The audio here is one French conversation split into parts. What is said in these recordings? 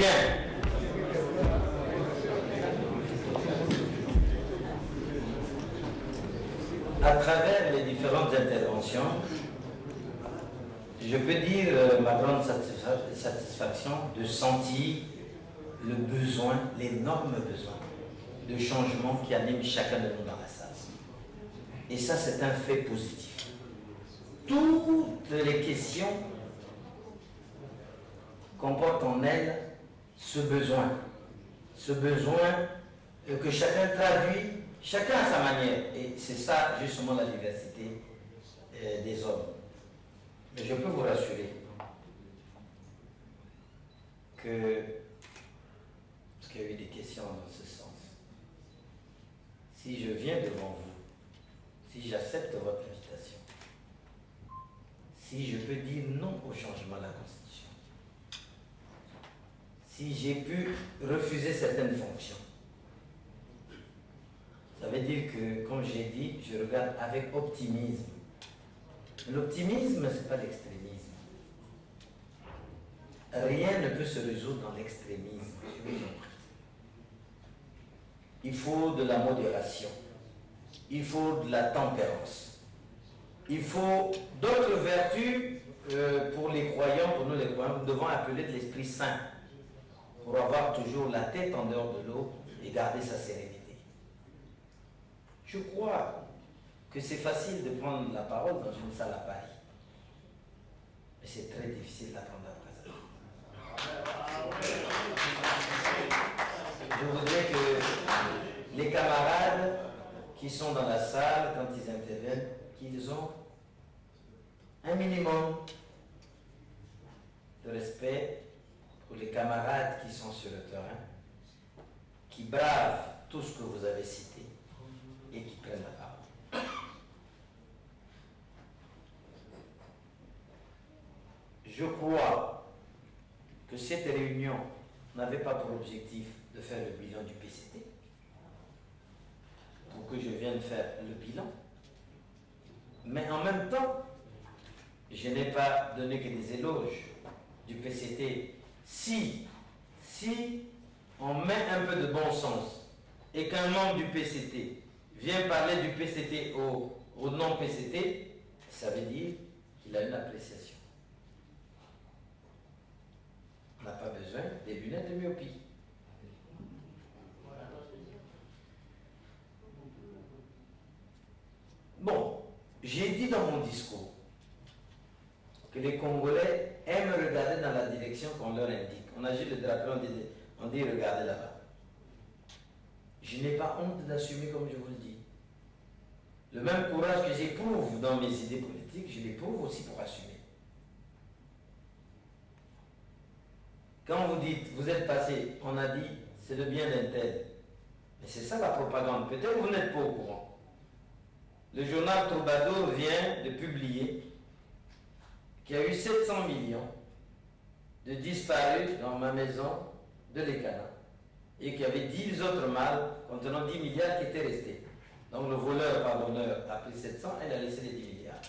Bien. À travers les différentes interventions, je peux dire ma grande satisfaction de sentir le besoin, l'énorme besoin de changement qui anime chacun de nous dans la salle. Et ça, c'est un fait positif. Toutes les questions comportent en elles ce besoin que chacun traduit, chacun à sa manière. Et c'est ça, justement, la diversité des hommes. Mais je peux vous rassurer que, parce qu'il y a eu des questions dans ce sens, si je viens devant vous, si j'accepte votre invitation, si je peux dire non au changement de la Constitution, si j'ai pu refuser certaines fonctions, ça veut dire que, comme j'ai dit, je regarde avec optimisme. L'optimisme, ce n'est pas l'extrémisme. Rien ne peut se résoudre dans l'extrémisme. Je vous en prie. Il faut de la modération. Il faut de la tempérance. Il faut d'autres vertus pour les croyants, pour nous les croyants. Nous devons appeler de l'Esprit Saint pour avoir toujours la tête en dehors de l'eau et garder sa sérénité. Je crois que c'est facile de prendre la parole dans une salle à Paris. Mais c'est très difficile d'apprendre à Brazzaville. Je voudrais que les camarades qui sont dans la salle, quand ils interviennent, qu'ils ont un minimum de respect pour les camarades qui sont sur le terrain, qui bravent tout ce que vous avez cité et qui prennent la parole. Je crois que cette réunion n'avait pas pour objectif de faire le bilan du PCT, pour que je vienne faire le bilan. Mais en même temps, je n'ai pas donné que des éloges du PCT. Si on met un peu de bon sens et qu'un membre du PCT vient parler du PCT au non-PCT, ça veut dire qu'il a une appréciation. On n'a pas besoin des lunettes de myopie. Bon, j'ai dit dans mon discours que les Congolais aiment regarder dans la direction qu'on leur indique. On agit le drapeau, on dit regardez là-bas. Je n'ai pas honte d'assumer comme je vous le dis. Le même courage que j'éprouve dans mes idées politiques, je l'éprouve aussi pour assumer. Quand vous dites, vous êtes passé, on a dit, c'est le bien d'un tel. Mais c'est ça la propagande. Peut-être que vous n'êtes pas au courant. Le journal Troubadour vient de publier qu'il y a eu 700 millions de disparus dans ma maison de l'Ekana et qu'il y avait 10 autres mâles contenant 10 milliards qui étaient restés. Donc le voleur par l'honneur a pris 700, elle a laissé les 10 milliards.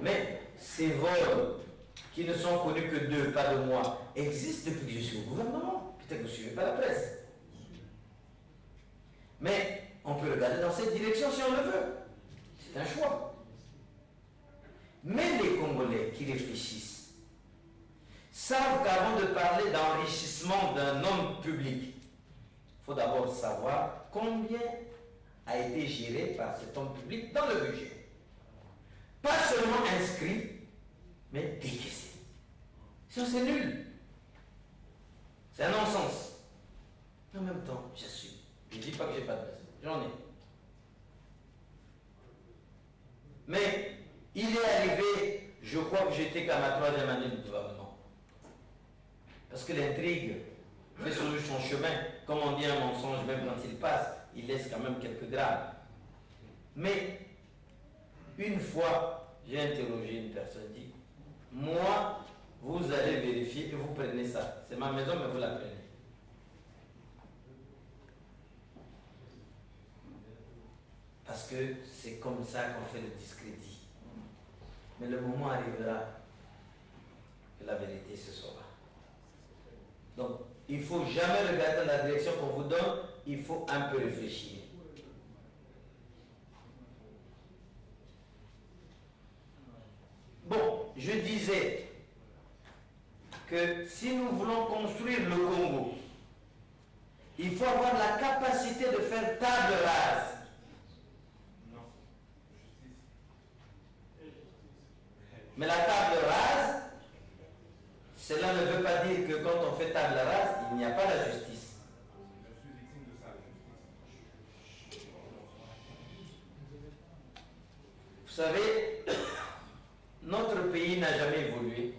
Mais ces vols qui ne sont connus que d'eux, pas de moi, existent depuis que je suis au gouvernement. Peut-être que vous ne suivez pas la presse. Mais on peut regarder dans cette direction si on le veut. C'est un choix. Mais les Congolais qui réfléchissent savent qu'avant de parler d'enrichissement d'un homme public, il faut d'abord savoir combien a été géré par cet homme public dans le budget. Pas seulement inscrit, mais décaissé. Sinon c'est nul. C'est un non-sens. Mais en même temps, j'assume. Je ne dis pas que je n'ai pas de besoin. J'en ai. Mais il est arrivé, je crois que j'étais qu'à ma 3e année de gouvernement. Parce que l'intrigue fait son chemin. Comme on dit un mensonge, même quand il passe, il laisse quand même quelques grammes. Mais une fois, j'ai interrogé une personne, dit, moi, vous allez vérifier et vous prenez ça. C'est ma maison, mais vous la prenez. Parce que c'est comme ça qu'on fait le discrédit. Mais le moment arrivera que la vérité se saura. Donc, il ne faut jamais regarder la direction qu'on vous donne, il faut un peu réfléchir. Bon, je disais que si nous voulons construire le Congo, il faut avoir la capacité de faire table rase. Mais la table rase, cela ne veut pas dire que quand on fait table rase, il n'y a pas la justice. Vous savez, notre pays n'a jamais évolué,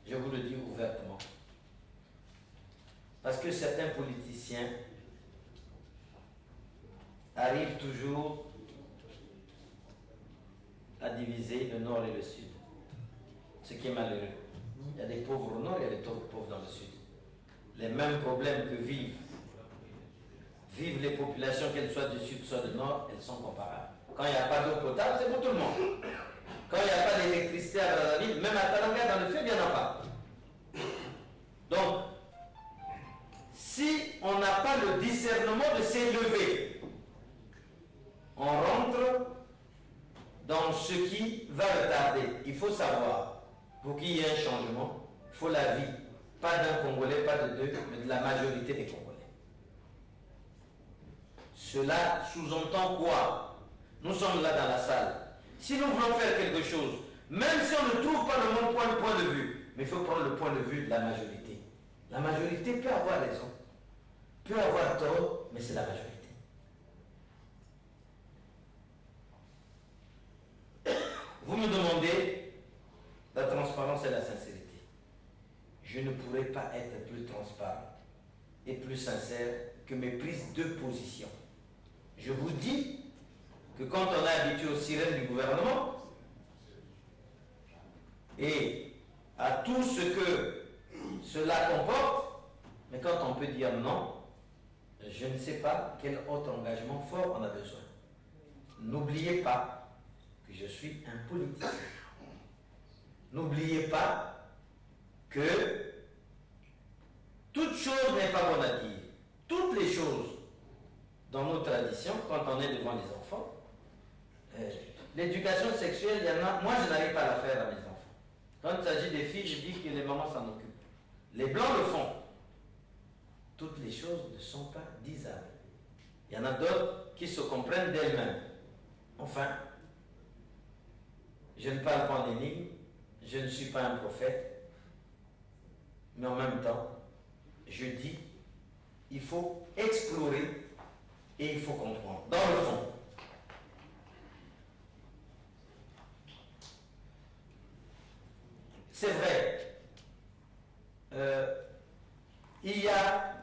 je vous le dis ouvertement. Parce que certains politiciens arrivent toujours à diviser le nord et le sud. Ce qui est malheureux. Il y a des pauvres au nord, il y a des pauvres dans le sud. Les mêmes problèmes que vivent les populations, qu'elles soient du sud, soit du nord, elles sont comparables. Quand il n'y a pas d'eau potable, c'est pour tout le monde. Quand il n'y a pas d'électricité à Brazzaville, même à Talanga, dans le sud, il n'y en a pas. Donc, si on n'a pas le discernement de s'élever, on rentre dans ce qui va retarder. Il faut savoir, pour qu'il y ait un changement, il faut la vie, pas d'un Congolais, pas de deux, mais de la majorité des Congolais. Cela sous-entend quoi? Nous sommes là dans la salle. Si nous voulons faire quelque chose, même si on ne trouve pas le bon point de vue, mais il faut prendre le point de vue de la majorité. La majorité peut avoir raison, peut avoir tort, mais c'est la majorité. Vous me demandez la transparence et la sincérité. Je ne pourrais pas être plus transparent et plus sincère que mes prises de position. Je vous dis que quand on est habitué aux sirènes du gouvernement et à tout ce que cela comporte, mais quand on peut dire non, je ne sais pas quel autre engagement fort on a besoin. N'oubliez pas que je suis un politicien. N'oubliez pas que toute chose n'est pas bonne à dire. Toutes les choses dans nos traditions, quand on est devant les enfants, l'éducation sexuelle, il y en a, moi je n'arrive pas à la faire à mes enfants. Quand il s'agit des filles, je dis que les mamans s'en occupent. Les blancs le font. Toutes les choses ne sont pas disables. Il y en a d'autres qui se comprennent d'elles-mêmes. Enfin, je ne parle pas en énigme, je ne suis pas un prophète, mais en même temps, je dis, il faut explorer et il faut comprendre. Dans le fond, c'est vrai, il y a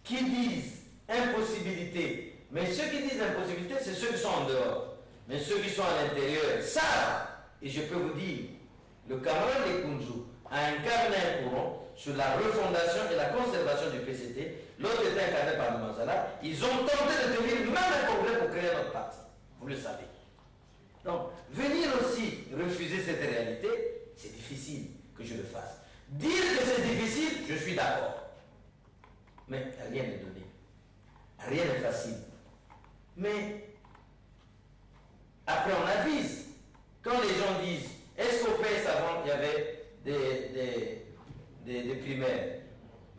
qui disent impossibilité, mais ceux qui disent impossibilité, c'est ceux qui sont en dehors. Mais ceux qui sont à l'intérieur savent, et je peux vous dire, le camarade Lekunzu a incarné un courant sur la refondation et la conservation du PCT. L'autre était incarné par le Manzala. Ils ont tenté de tenir même un congrès pour créer notre parti. Vous le savez. Donc, venir aussi refuser cette réalité, c'est difficile que je le fasse. Dire que c'est difficile, je suis d'accord. Mais rien n'est donné. Rien n'est facile. Mais après, on avise. Quand les gens disent, est-ce qu'au PS avant, il y avait des primaires?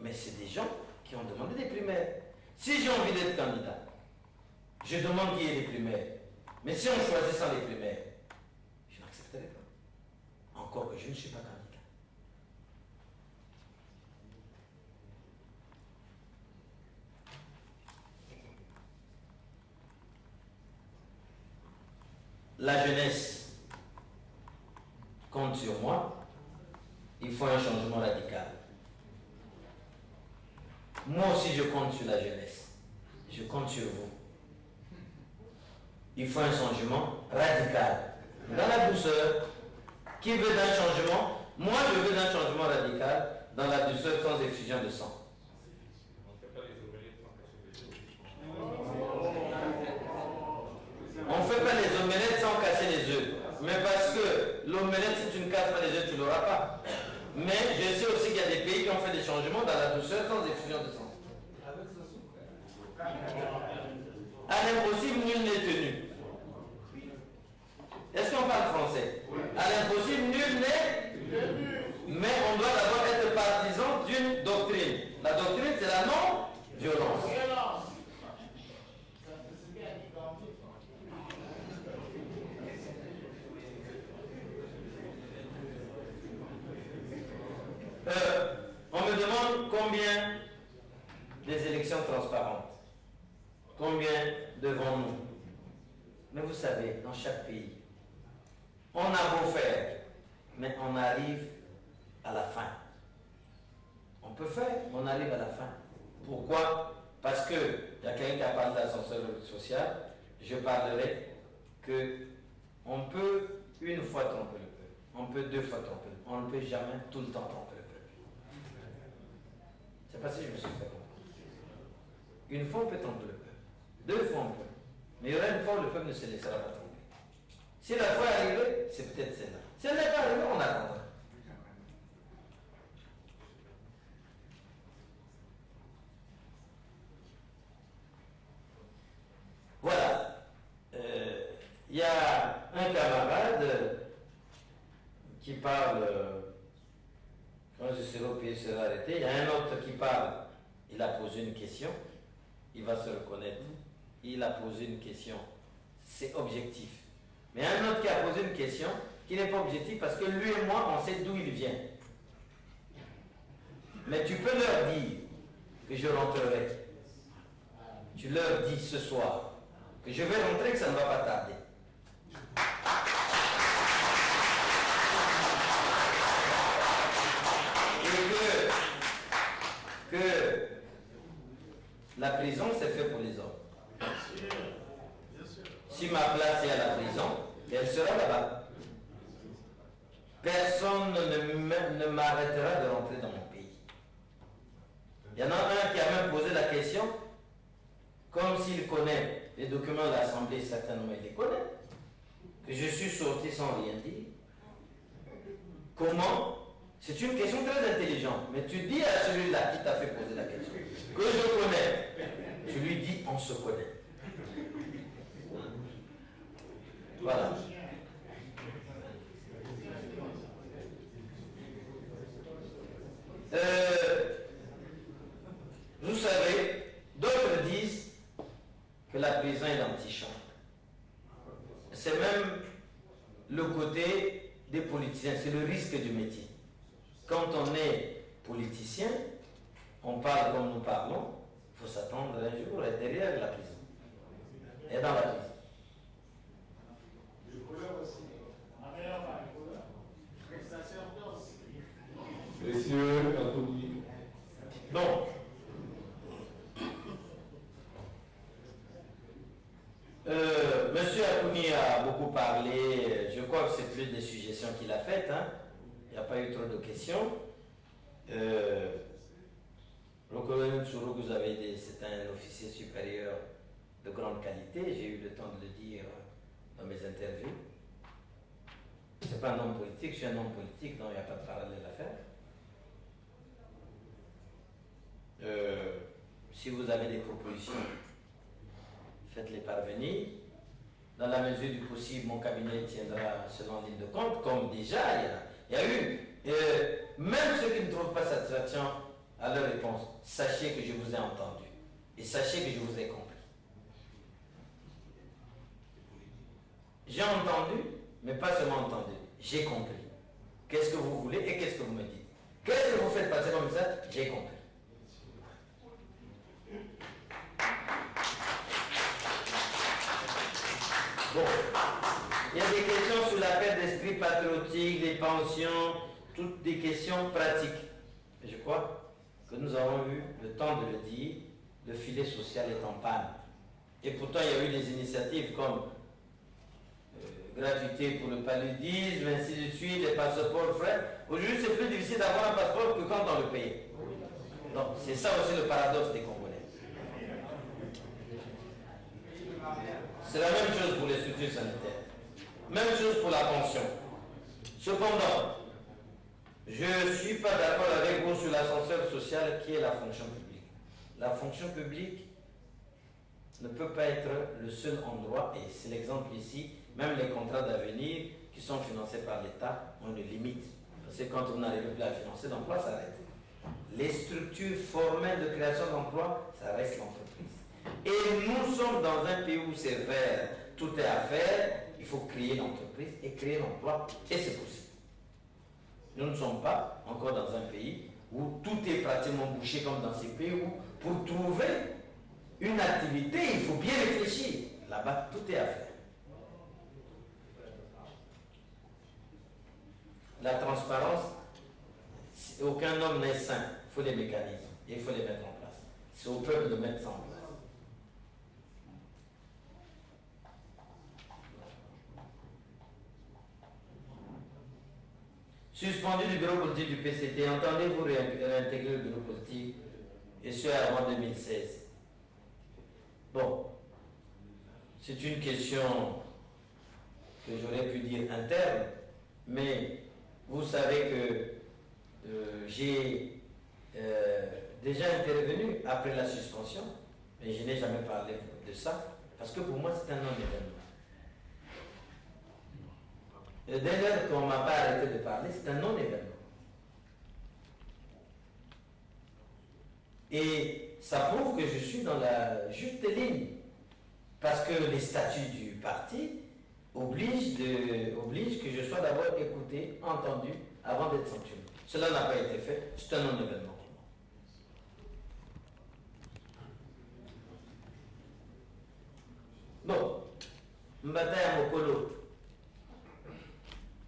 Mais c'est des gens qui ont demandé des primaires. Si j'ai envie d'être candidat, je demande qu'il y ait des primaires. Mais si on choisit sans les primaires, je n'accepterai pas. Encore que je ne suis pas candidat. La jeunesse compte sur moi, il faut un changement radical. Moi aussi je compte sur la jeunesse, je compte sur vous. Il faut un changement radical. Dans la douceur, qui veut d'un changement? Moi je veux d'un changement radical, dans la douceur sans effusion de sang. On ne fait pas les omelettes sans casser les œufs. Mais parce que l'omelette, si tu ne casses pas les œufs, tu ne l'auras pas. Mais je sais aussi qu'il y a des pays qui ont fait des changements dans chair sans effusion de sang. À l'impossible, nul n'est tenu. Est-ce qu'on parle français? À l'impossible, nul n'est tenu. Mais on doit d'abord être partisan d'une doctrine. La doctrine, c'est la non-violence. On me demande combien des élections transparentes. Combien devons-nous? Mais vous savez, dans chaque pays, on a beau faire, mais on arrive à la fin. On peut faire, on arrive à la fin. Pourquoi? Parce que, il y a quelqu'un qui a parlé d'ascenseur social, je parlerai que on peut une fois tromper le peuple, on peut deux fois tromper le peuple, on ne peut jamais tout le temps tromper le peuple. C'est pas si je me suis fait comprendre. Une fois on peut tromper le peuple, deux fois on peut, mais il y aura une fois où le peuple ne se laissera pas tromper. Si la fois est arrivée, c'est peut-être celle-là. Si elle n'est pas arrivée, on attendra. Voilà. Il y a un camarade qui parle, quand je serai au pays, je serai arrêté. Il y a un autre qui parle, il a posé une question, il va se reconnaître. Il a posé une question, c'est objectif. Mais un autre qui a posé une question qui n'est pas objectif parce que lui et moi, on sait d'où il vient. Mais tu peux leur dire que je rentrerai. Tu leur dis ce soir que je vais rentrer, que ça ne va pas tarder. Et que la prison, c'est fait pour les hommes. Si ma place est à la prison, elle sera là-bas. Personne ne m'arrêtera de rentrer dans mon pays. Il y en a un qui a même posé la question, comme s'il connaît les documents de l'Assemblée, certainement il les connaît, que je suis sorti sans rien dire. Comment? C'est une question très intelligente, mais tu dis à celui-là qui t'a fait poser la question, que je connais, tu lui dis on se connaît. Voilà. Vous savez, d'autres disent que la prison est l'antichambre. C'est même le côté des politiciens, c'est le risque du métier. Quand on est politicien, on parle comme nous parlons, il faut s'attendre un jour à être derrière la prison. Et dans la prison. Messieurs, applaudis. Donc, Monsieur Akouni a beaucoup parlé, je crois que c'est plus des suggestions qu'il a faites, hein. Il n'y a pas eu trop de questions. Rokolon Tsuru, vous avez dit, c'est un officier supérieur de grande qualité, j'ai eu le temps de le dire dans mes interviews. Ce n'est pas un homme politique, je suis un homme politique, donc il n'y a pas de parallèle à faire. Si vous avez des propositions, faites-les parvenir. Dans la mesure du possible, mon cabinet tiendra selon ligne de compte, comme déjà il y a eu. Même ceux qui ne trouvent pas satisfaction à leur réponse, sachez que je vous ai entendu. Et sachez que je vous ai compris. J'ai entendu, mais pas seulement entendu. J'ai compris. Qu'est-ce que vous voulez et qu'est-ce que vous me dites? Qu'est-ce que vous faites passer comme ça? J'ai compris. Bon, il y a des questions sur la perte d'esprit patriotique, les pensions, toutes des questions pratiques. Et je crois que nous avons eu le temps de le dire, le filet social est en panne. Et pourtant, il y a eu des initiatives comme gratuité pour le paludisme, ainsi de suite, les passeports frais. Aujourd'hui, c'est plus difficile d'avoir un passeport que quand on le paye. Donc, c'est ça aussi le paradoxe des Congolais. C'est la même chose pour les structures sanitaires. Même chose pour la pension. Cependant, Je ne suis pas d'accord avec vous sur l'ascenseur social qui est la fonction publique. La fonction publique ne peut pas être le seul endroit, et c'est l'exemple ici, même les contrats d'avenir qui sont financés par l'État ont une limite. Parce que quand vous n'arrivez plus à financer, l'emploi s'arrête. Les structures formelles de création d'emplois, ça reste l'entreprise. Et nous sommes dans un pays où c'est vert, tout est à faire, il faut créer l'entreprise et créer l'emploi, et c'est possible. Nous ne sommes pas encore dans un pays où tout est pratiquement bouché comme dans ces pays où, pour trouver une activité, il faut bien réfléchir. Là-bas, tout est à faire. La transparence, aucun homme n'est sain. Il faut les mécanismes et il faut les mettre en place. C'est au peuple de mettre ça en place. Suspendu du bureau politique du PCT, entendez-vous réintégrer le bureau politique et ce avant 2016? Bon, c'est une question que j'aurais pu dire interne, mais vous savez que j'ai déjà intervenu après la suspension, mais je n'ai jamais parlé de ça, parce que pour moi c'est un non-événement. Dès lors qu'on ne m'a pas arrêté de parler, c'est un non-événement. Et ça prouve que je suis dans la juste ligne, parce que les statuts du parti obligent que je sois d'abord écouté, entendu, avant d'être sanctionné. Cela n'a pas été fait, c'est un non-événement. Bon, Mbata Mokolo,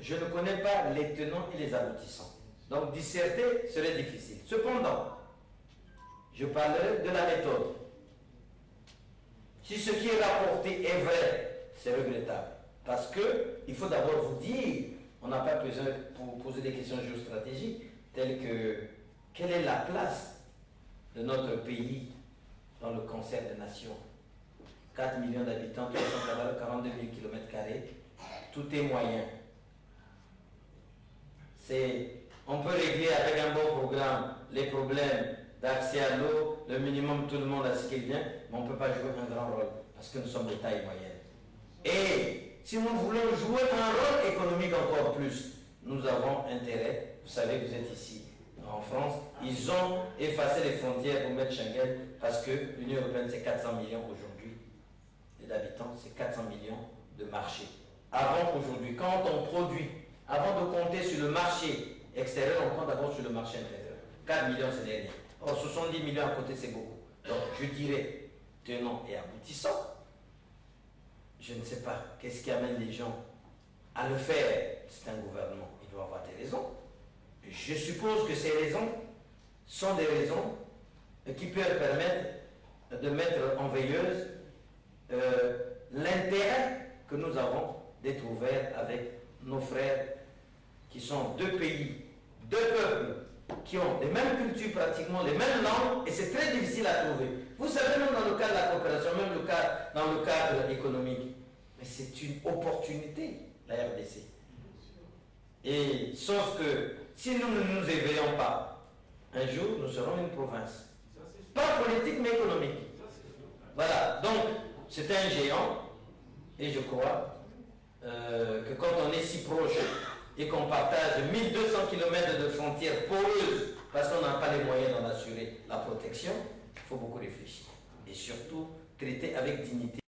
je ne connais pas les tenants et les aboutissants. Donc disserter serait difficile. Cependant, je parlerai de la méthode. Si ce qui est rapporté est vrai, c'est regrettable. Parce qu'il faut d'abord vous dire, on n'a pas besoin pour poser des questions géostratégiques, telles que quelle est la place de notre pays dans le concert des nations? 4 millions d'habitants, 342 000 km², tout est moyen. On peut régler avec un bon programme les problèmes d'accès à l'eau, le minimum, tout le monde a ce qu'il vient, mais on ne peut pas jouer un grand rôle parce que nous sommes de taille moyenne. Et si nous voulons jouer un rôle économique encore plus, nous avons intérêt, vous savez que vous êtes ici en France, ils ont effacé les frontières pour mettre Schengen parce que l'Union européenne c'est 400 millions aujourd'hui d'habitants, c'est 400 millions de marchés. Avant aujourd'hui, quand on produit, avant de compter sur le marché extérieur, on compte d'abord sur le marché intérieur. 4 millions, c'est rien. Or, 70 millions à côté, c'est beaucoup. Donc, je dirais, tenant et aboutissant, je ne sais pas qu'est-ce qui amène les gens à le faire. C'est un gouvernement, il doit avoir des raisons. Je suppose que ces raisons sont des raisons qui peuvent permettre de mettre en veilleuse l'intérêt que nous avons d'être ouverts avec nos frères qui sont deux pays, deux peuples qui ont les mêmes cultures pratiquement, les mêmes langues, et c'est très difficile à trouver. Vous savez, même dans le cadre de la coopération, même dans le cadre économique, mais c'est une opportunité, la RDC. Et sauf que si nous ne nous éveillons pas, un jour nous serons une province. Pas politique mais économique. Voilà, donc c'est un géant, et je crois que quand on est si proche et qu'on partage 1200 km de frontières poreuses parce qu'on n'a pas les moyens d'en assurer la protection, il faut beaucoup réfléchir. Et surtout, traiter avec dignité.